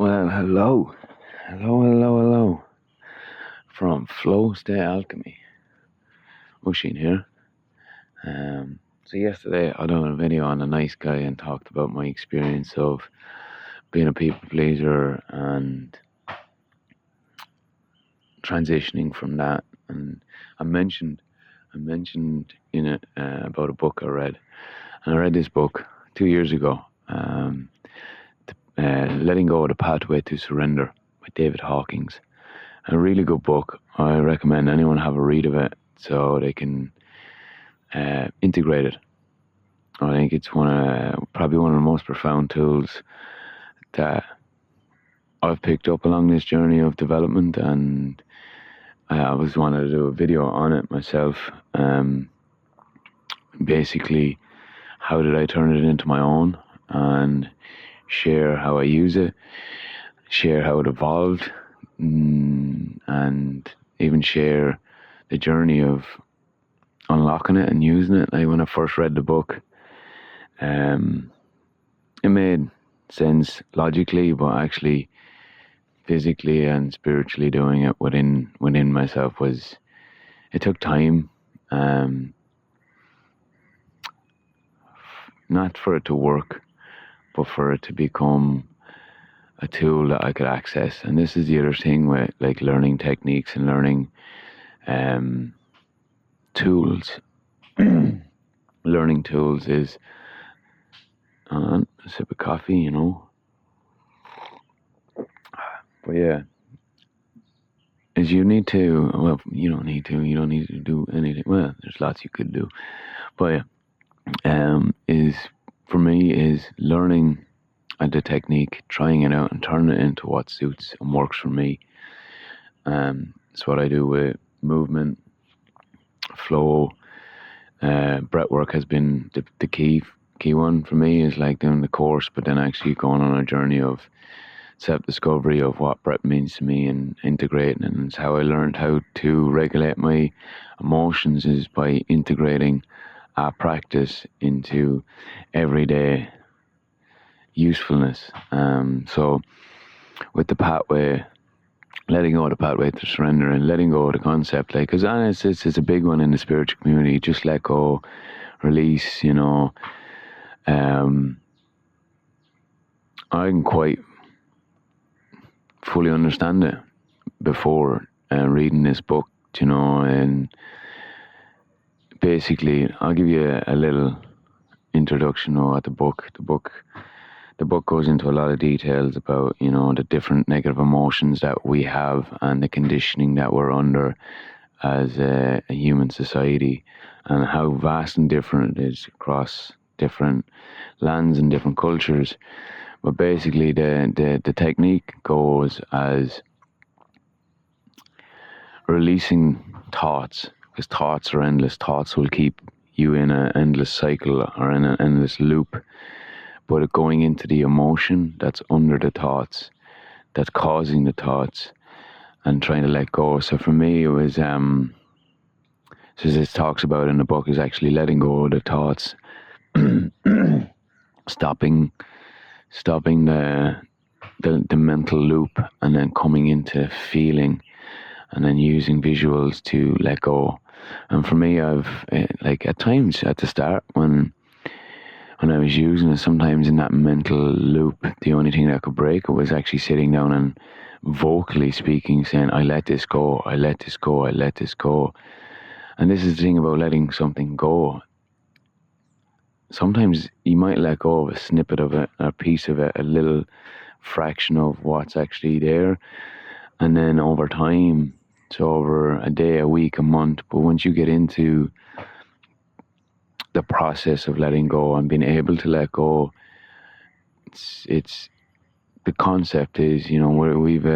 Well, hello, from Flow-StateAlchemy. Oisin here. So yesterday I done a video on a nice guy and talked about my experience of being a people pleaser and transitioning from that. And I mentioned in it about a book I read, and I read this book 2 years ago. Letting Go, The Pathway to Surrender by David Hawkins. A really good book. I recommend anyone have a read of it so they can integrate it. I think it's probably one of the most profound tools that I've picked up along this journey of development, and I always wanted to do a video on it myself. Basically, how did I turn it into my own and share how I use it, share how it evolved, and even share the journey of unlocking it and using it. Like when I first read the book, it made sense logically, but actually physically and spiritually doing it within myself it took time, not for it to work, but for it to become a tool that I could access. And this is the other thing with like learning techniques and learning tools. Learning tools is a sip of coffee, But yeah, is you don't need to do anything. Well, there's lots you could do, but yeah, for me is learning the technique, trying it out and turning it into what suits and works for me. It's what I do with movement, flow. Breathwork has been the key one for me, is like doing the course, but then actually going on a journey of self-discovery of what breath means to me and integrating it. And it's how I learned how to regulate my emotions, is by integrating our practice into everyday usefulness. So with the pathway, letting go of the pathway to surrender and letting go of the concept, like, because it's a big one in the spiritual community. Just let go, release. I didn't quite fully understand it before reading this book, and basically I'll give you a little introduction of the book. The book goes into a lot of details about, the different negative emotions that we have and the conditioning that we're under as a human society, and how vast and different it is across different lands and different cultures. But basically the technique goes as releasing thoughts, because thoughts are endless. Thoughts will keep you in an endless cycle or in an endless loop. But going into the emotion that's under the thoughts, that's causing the thoughts, and trying to let go. So for me, it was, so this talks about in the book, is actually letting go of the thoughts, stopping the mental loop, and then coming into feeling, and then using visuals to let go. And for me, I've like at times at the start when I was using it, sometimes in that mental loop, the only thing that could break it was actually sitting down and vocally speaking, saying, I let this go, I let this go, I let this go. And this is the thing about letting something go. Sometimes you might let go of a snippet of it, a piece of it, a little fraction of what's actually there. And then over time, so over a day, a week, a month, but once you get into the process of letting go and being able to let go, it's the concept is, where we've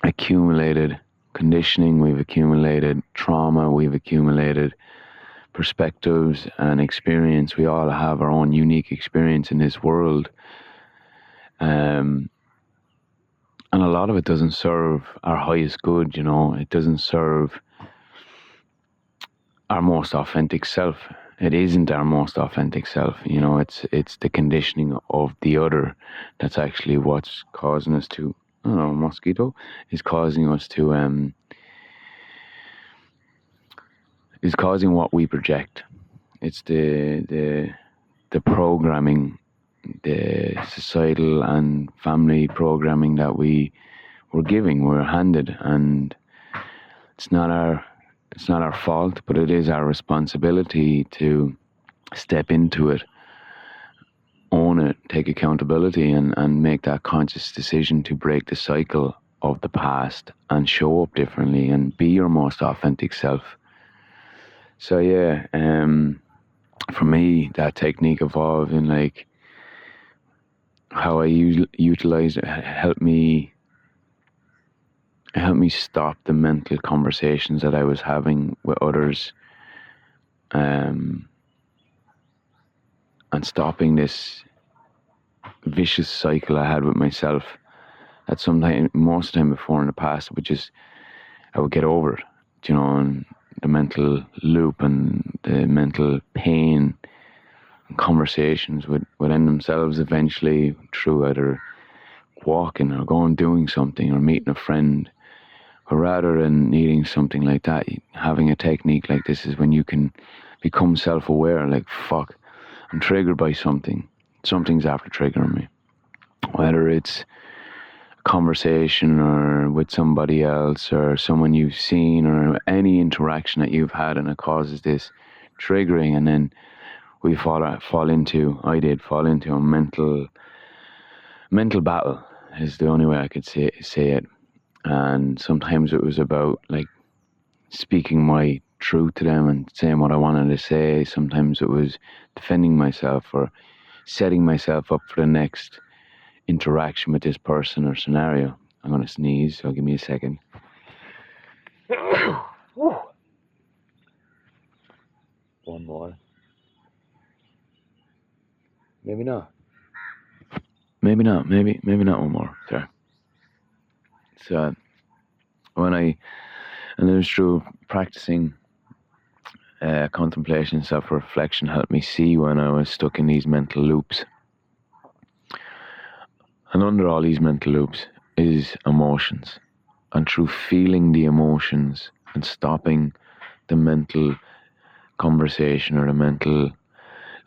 accumulated conditioning, we've accumulated trauma, we've accumulated perspectives and experience. We all have our own unique experience in this world, and a lot of it doesn't serve our highest good. It doesn't serve our most authentic self. it isn't our most authentic self. You know, it's the conditioning of the other that's actually what's causing us to, I don't know, mosquito is causing us to is causing what we project. It's the programming, the societal and family programming that we're handed, and it's not our fault, but it is our responsibility to step into it, own it, take accountability, and make that conscious decision to break the cycle of the past and show up differently and be your most authentic self. So yeah, for me, that technique evolved in like how I utilize it, helped me stop the mental conversations that I was having with others, and stopping this vicious cycle I had with myself. That most of the time before in the past, I would get over it, you know, and the mental loop and the mental pain and conversations would end themselves eventually through either walking or doing something or meeting a friend. But rather than needing something like that, having a technique like this is when you can become self-aware, like, fuck, I'm triggered by something. Something's after triggering me. Whether it's a conversation or with somebody else or someone you've seen or any interaction that you've had, and it causes this triggering, and then I did fall into a mental battle is the only way I could say it. And sometimes it was about like speaking my truth to them and saying what I wanted to say. Sometimes it was defending myself or setting myself up for the next interaction with this person or scenario. I'm going to sneeze, so give me a second. One more. Maybe not. Maybe not one more. Sorry. So and it was through practicing contemplation, self-reflection helped me see when I was stuck in these mental loops. And under all these mental loops is emotions. And through feeling the emotions and stopping the mental conversation or the mental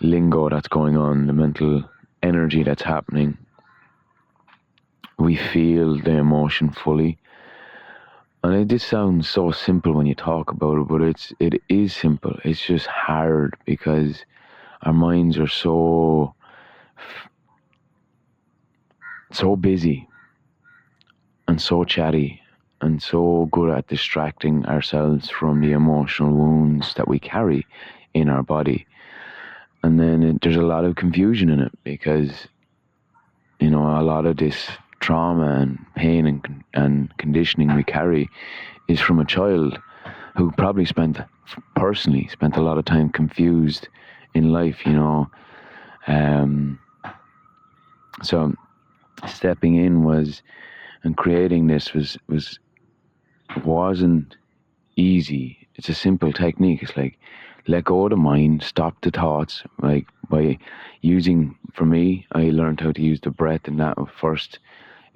lingo that's going on, the mental energy that's happening, we feel the emotion fully. And this sounds so simple when you talk about it, but it is simple. It's just hard because our minds are so busy and so chatty and so good at distracting ourselves from the emotional wounds that we carry in our body. And then there's a lot of confusion in it because, you know, a lot of this trauma and pain and conditioning we carry is from a child who probably personally spent a lot of time confused in life, you know. So stepping in and creating this wasn't easy. It's a simple technique. It's like, let go of the mind, stop the thoughts. Like by using, for me, I learned how to use the breath, and that first,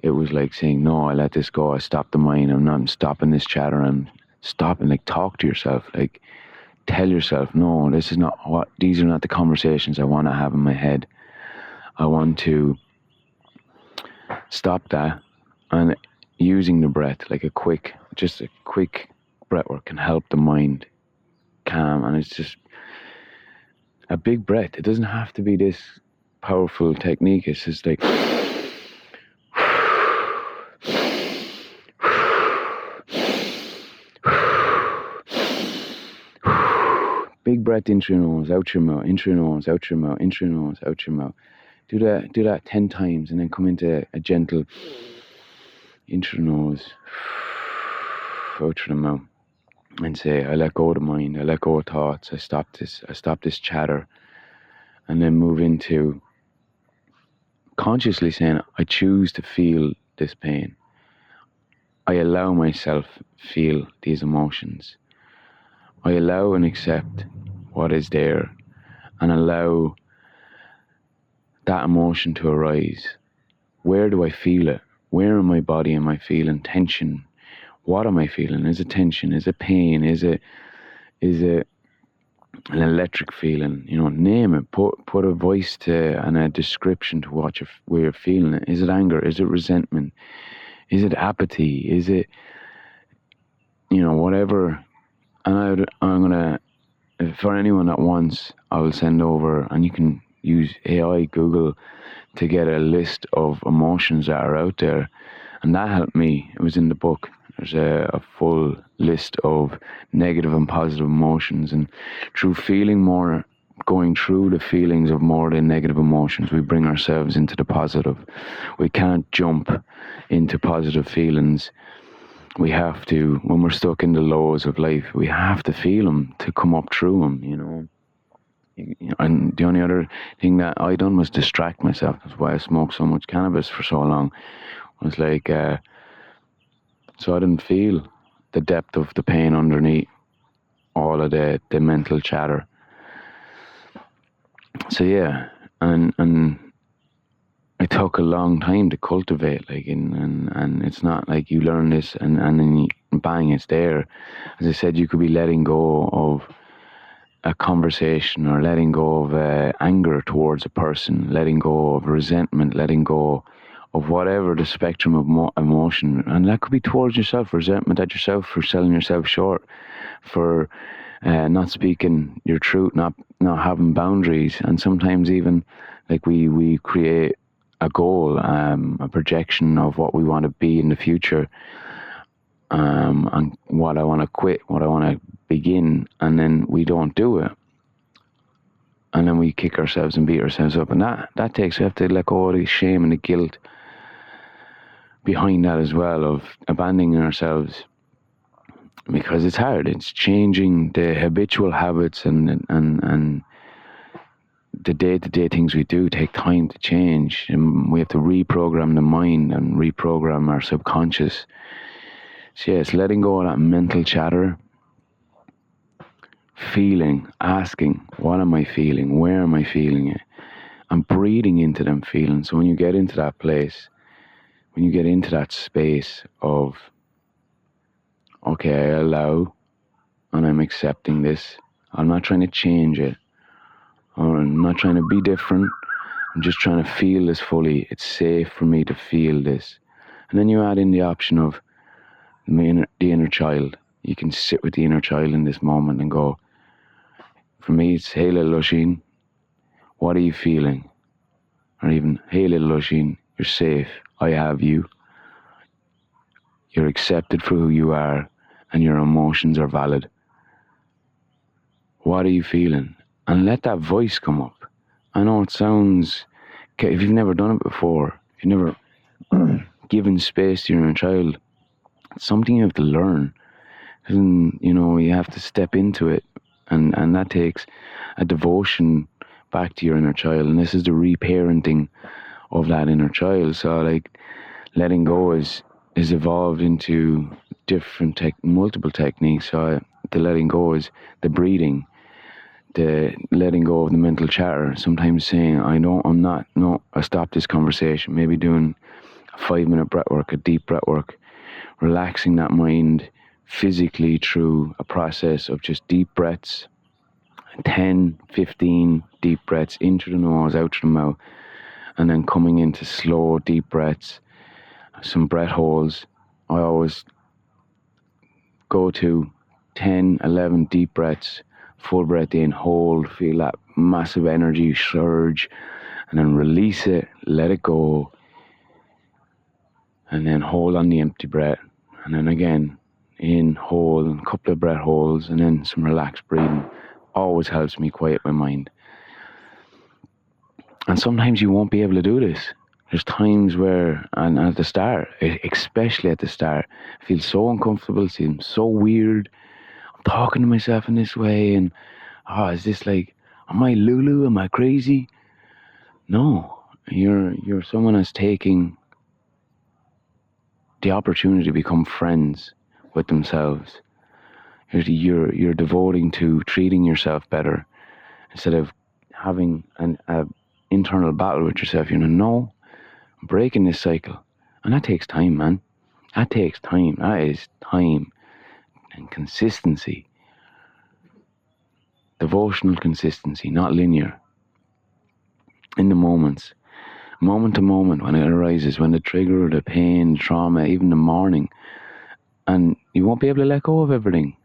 it was like saying, no, I let this go. I stop the mind. I'm not stopping this chatter. I'm stopping, like, talk to yourself. Like, tell yourself, no, these are not the conversations I want to have in my head. I want to stop that. And using the breath, like a quick breathwork can help the mind calm. And it's just a big breath. It doesn't have to be this powerful technique. It's just like big breath into your nose, out your mouth, into your nose, out your mouth, into your nose, out your mouth. Do that 10 times and then come into a gentle into the nose, out through the mouth, and say, I let go of the mind, I let go of thoughts, I stop this chatter, and then move into consciously saying, I choose to feel this pain. I allow myself feel these emotions. I allow and accept what is there, and allow that emotion to arise. Where do I feel it? Where in my body am I feeling tension? What am I feeling? Is it tension? Is it pain? Is it an electric feeling? Name it. Put a voice to and a description to where you're feeling it. Is it anger? Is it resentment? Is it apathy? Is it, whatever? And I'm gonna, for anyone that wants, I will send over, and you can use AI, Google, to get a list of emotions that are out there. And that helped me. It was in the book. There's a full list of negative and positive emotions. And through going through the feelings of more than negative emotions, we bring ourselves into the positive. We can't jump into positive feelings. We have to, when we're stuck in the lows of life, we have to feel them to come up through them, And the only other thing that I done was distract myself. That's why I smoked so much cannabis for so long. It was like, so I didn't feel the depth of the pain underneath all of the mental chatter. So yeah, and it took a long time to cultivate, and it's not like you learn this and then bang, it's there. As I said, you could be letting go of a conversation, or letting go of anger towards a person, letting go of resentment, letting go of whatever the spectrum of emotion. And that could be towards yourself, resentment at yourself for selling yourself short, for not speaking your truth, not having boundaries. And sometimes even like we create a goal, a projection of what we want to be in the future, and what I want to quit, what I want to begin, and then we don't do it, and then we kick ourselves and beat ourselves up. And that takes, we have to let go of the shame and the guilt behind that as well, of abandoning ourselves, because it's hard. It's changing the habitual habits and the day-to-day things we do take time to change, and we have to reprogram the mind and reprogram our subconscious. So yeah, it's letting go of that mental chatter, feeling, asking, what am I feeling? Where am I feeling it? And breathing into them feelings. So when you get into that place, when you get into that space of, okay, I allow and I'm accepting this. I'm not trying to change it, or I'm not trying to be different. I'm just trying to feel this fully. It's safe for me to feel this. And then you add in the option of the inner child. You can sit with the inner child in this moment and go, for me, it's, hey, little Oisín, what are you feeling? Or even, hey, little Oisín, you're safe. I have you. You're accepted for who you are, and your emotions are valid. What are you feeling? And let that voice come up. I know it sounds, if you've never done it before, if you've never given space to your inner child, it's something you have to learn. And, you have to step into it. And that takes a devotion back to your inner child. And this is the reparenting of that inner child. So like letting go is evolved into different multiple techniques. So the letting go is the breathing, the letting go of the mental chatter. Sometimes saying, I stop this conversation. Maybe doing a 5-minute breath work, a deep breath work, relaxing that mind physically through a process of just deep breaths, 10, 15 deep breaths into the nose, out through the mouth, and then coming into slow deep breaths, some breath holds. I always go to 10, 11 deep breaths, full breath in, hold, feel that massive energy surge, and then release it, let it go, and then hold on the empty breath, and then again in, hold, and a couple of breath holds, and then some relaxed breathing. Always helps me quiet my mind. And sometimes you won't be able to do this. There's times where, and at the start, especially at the start, I feel so uncomfortable, seems so weird. I'm talking to myself in this way, and is this like, am I Lulu? Am I crazy? No, you're someone that's taking the opportunity to become friends with themselves. You're devoting to treating yourself better instead of having an internal battle with yourself. No, I'm breaking this cycle. And that takes time, man. That takes time. That is time and consistency. Devotional consistency, not linear. In the moments, moment to moment, when it arises, when the trigger, the pain, the trauma, even the mourning, and you won't be able to let go of everything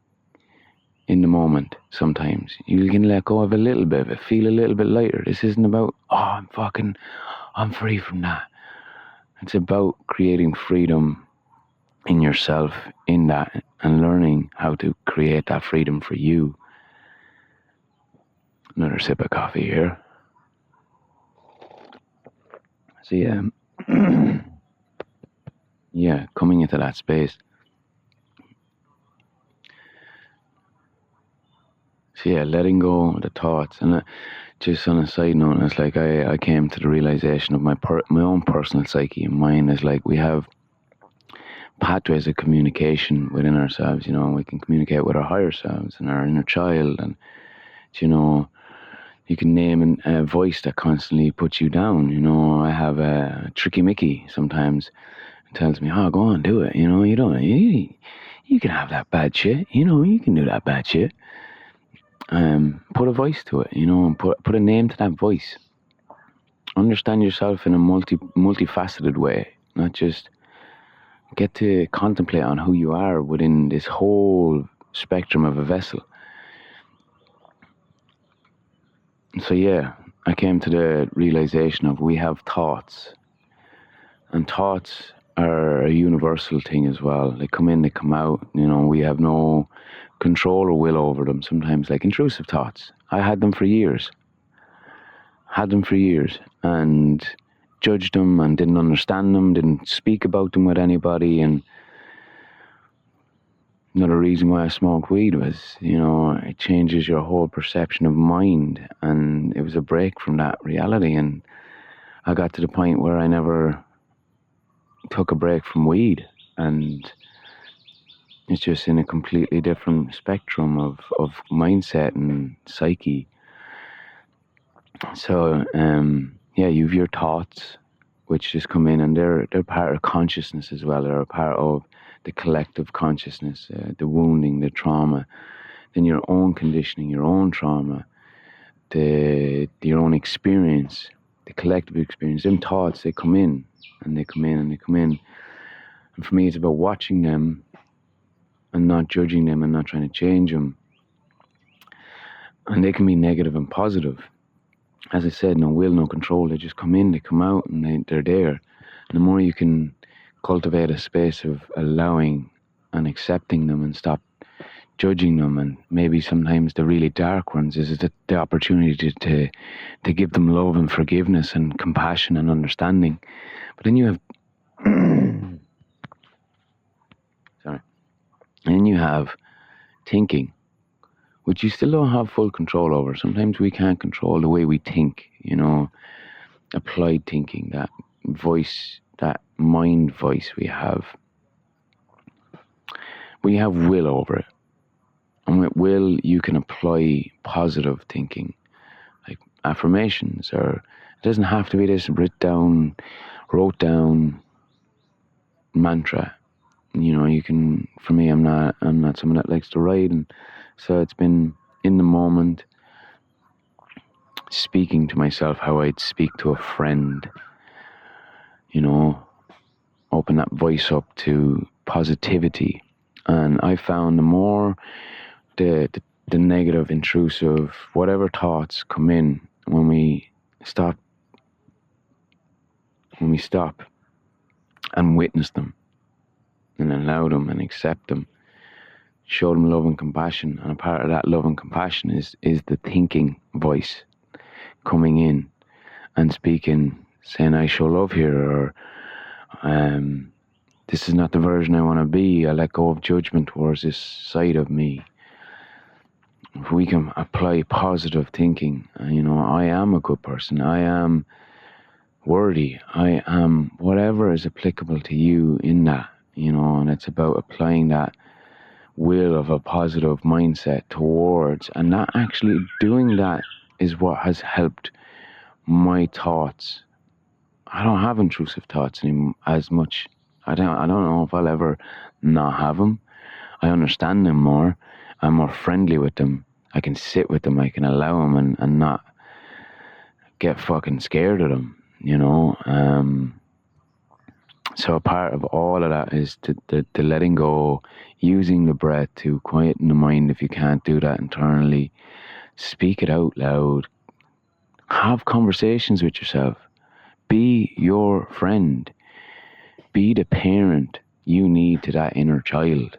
in the moment. Sometimes you can let go of a little bit of it, feel a little bit lighter. This isn't about, I'm free from that. It's about creating freedom in yourself in that, and learning how to create that freedom for you. Another sip of coffee here. So yeah, coming into that space. So yeah, letting go of the thoughts. And just on a side note, it's like I came to the realization of my own personal psyche and mind is like we have pathways of communication within ourselves, and we can communicate with our higher selves and our inner child. And, you can name a voice that constantly puts you down. I have a tricky Mickey sometimes. It tells me, oh, go on, do it. You can have that bad shit. You can do that bad shit. Put a voice to it, and put a name to that voice. Understand yourself in a multifaceted way, not just get to contemplate on who you are within this whole spectrum of a vessel. So yeah, I came to the realization of we have thoughts, and thoughts are a universal thing as well. They come in, they come out. We have no control or will over them. Sometimes, like intrusive thoughts, I had them for years, and judged them and didn't understand them, didn't speak about them with anybody. And another reason why I smoked weed was, it changes your whole perception of mind, and it was a break from that reality. And I got to the point where I never took a break from weed, and it's just in a completely different spectrum of mindset and psyche. So you have your thoughts, which just come in, and they're part of consciousness as well. They're a part of the collective consciousness, the wounding, the trauma, then your own conditioning, your own trauma, your own experience, the collective experience. Them thoughts, they come in, and they come in, and they come in. And for me, it's about watching them and not judging them and not trying to change them. And they can be negative and positive. As I said, no will, no control. They just come in, they come out, and they're there. And the more you can cultivate a space of allowing and accepting them and stop judging them, and maybe sometimes the really dark ones, is the opportunity to give them love and forgiveness and compassion and understanding. But then you have then you have thinking, which you still don't have full control over. Sometimes we can't control the way we think, applied thinking, that voice, that mind voice we have. We have will over it. And with will, you can apply positive thinking, like affirmations, or it doesn't have to be this wrote down mantra. You can, for me, I'm not someone that likes to write, and so it's been in the moment, speaking to myself how I'd speak to a friend, open that voice up to positivity. And I found the more the negative, intrusive, whatever thoughts come in, when we stop and witness them and allow them and accept them, show them love and compassion. And a part of that love and compassion is the thinking voice coming in and speaking, saying, I show love here, or this is not the version I want to be. I let go of judgment towards this side of me. If we can apply positive thinking, I am a good person, I am worthy, I am whatever is applicable to you in that, and it's about applying that will of a positive mindset towards, and not actually doing that is what has helped my thoughts. I don't have intrusive thoughts anymore as much. I don't know if I'll ever not have them. I understand them more. I'm more friendly with them. I can sit with them. I can allow them and not get fucking scared of them, you know. So a part of all of that is the letting go, using the breath to quieten the mind if you can't do that internally. Speak it out loud. Have conversations with yourself. Be your friend. Be the parent you need to that inner child.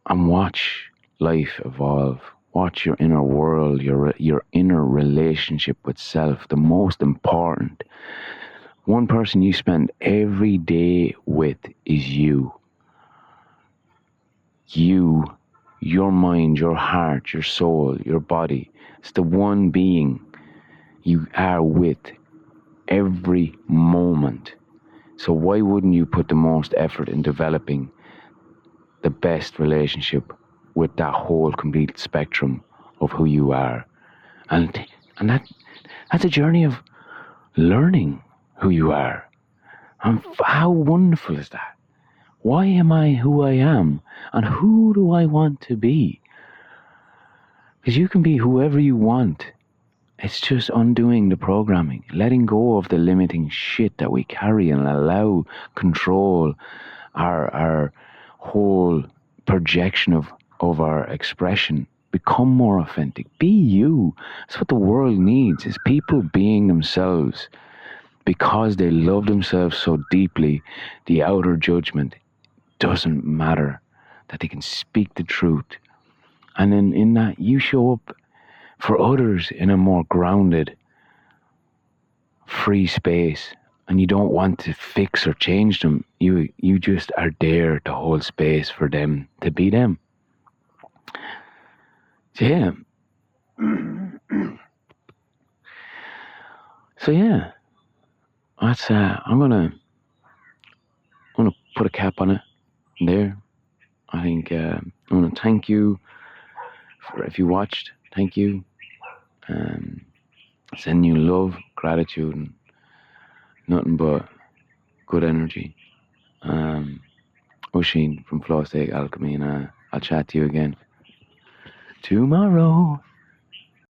And watch life evolve. Watch your inner world, your inner relationship with self, the most important. One person you spend every day with is you. You, your mind, your heart, your soul, your body. It's the one being you are with every moment. So why wouldn't you put the most effort in developing the best relationship with that whole complete spectrum of who you are? And that's a journey of learning who you are. And how wonderful is that? Why am I who I am? And who do I want to be? Because you can be whoever you want. It's just undoing the programming, letting go of the limiting shit that we carry and allow control our whole projection of our expression. Become more authentic. Be you. That's what the world needs, is people being themselves. Because they love themselves so deeply, the outer judgment doesn't matter. That they can speak the truth. And then in that, you show up for others in a more grounded, free space. And you don't want to fix or change them. You just are there to hold space for them to be them. So yeah. That's I'm gonna put a cap on it there. I think I want to thank you for if you watched. Thank you. Send you love, gratitude, and nothing but good energy. Oisin from Flow-StateAlchemy, and I'll chat to you again tomorrow.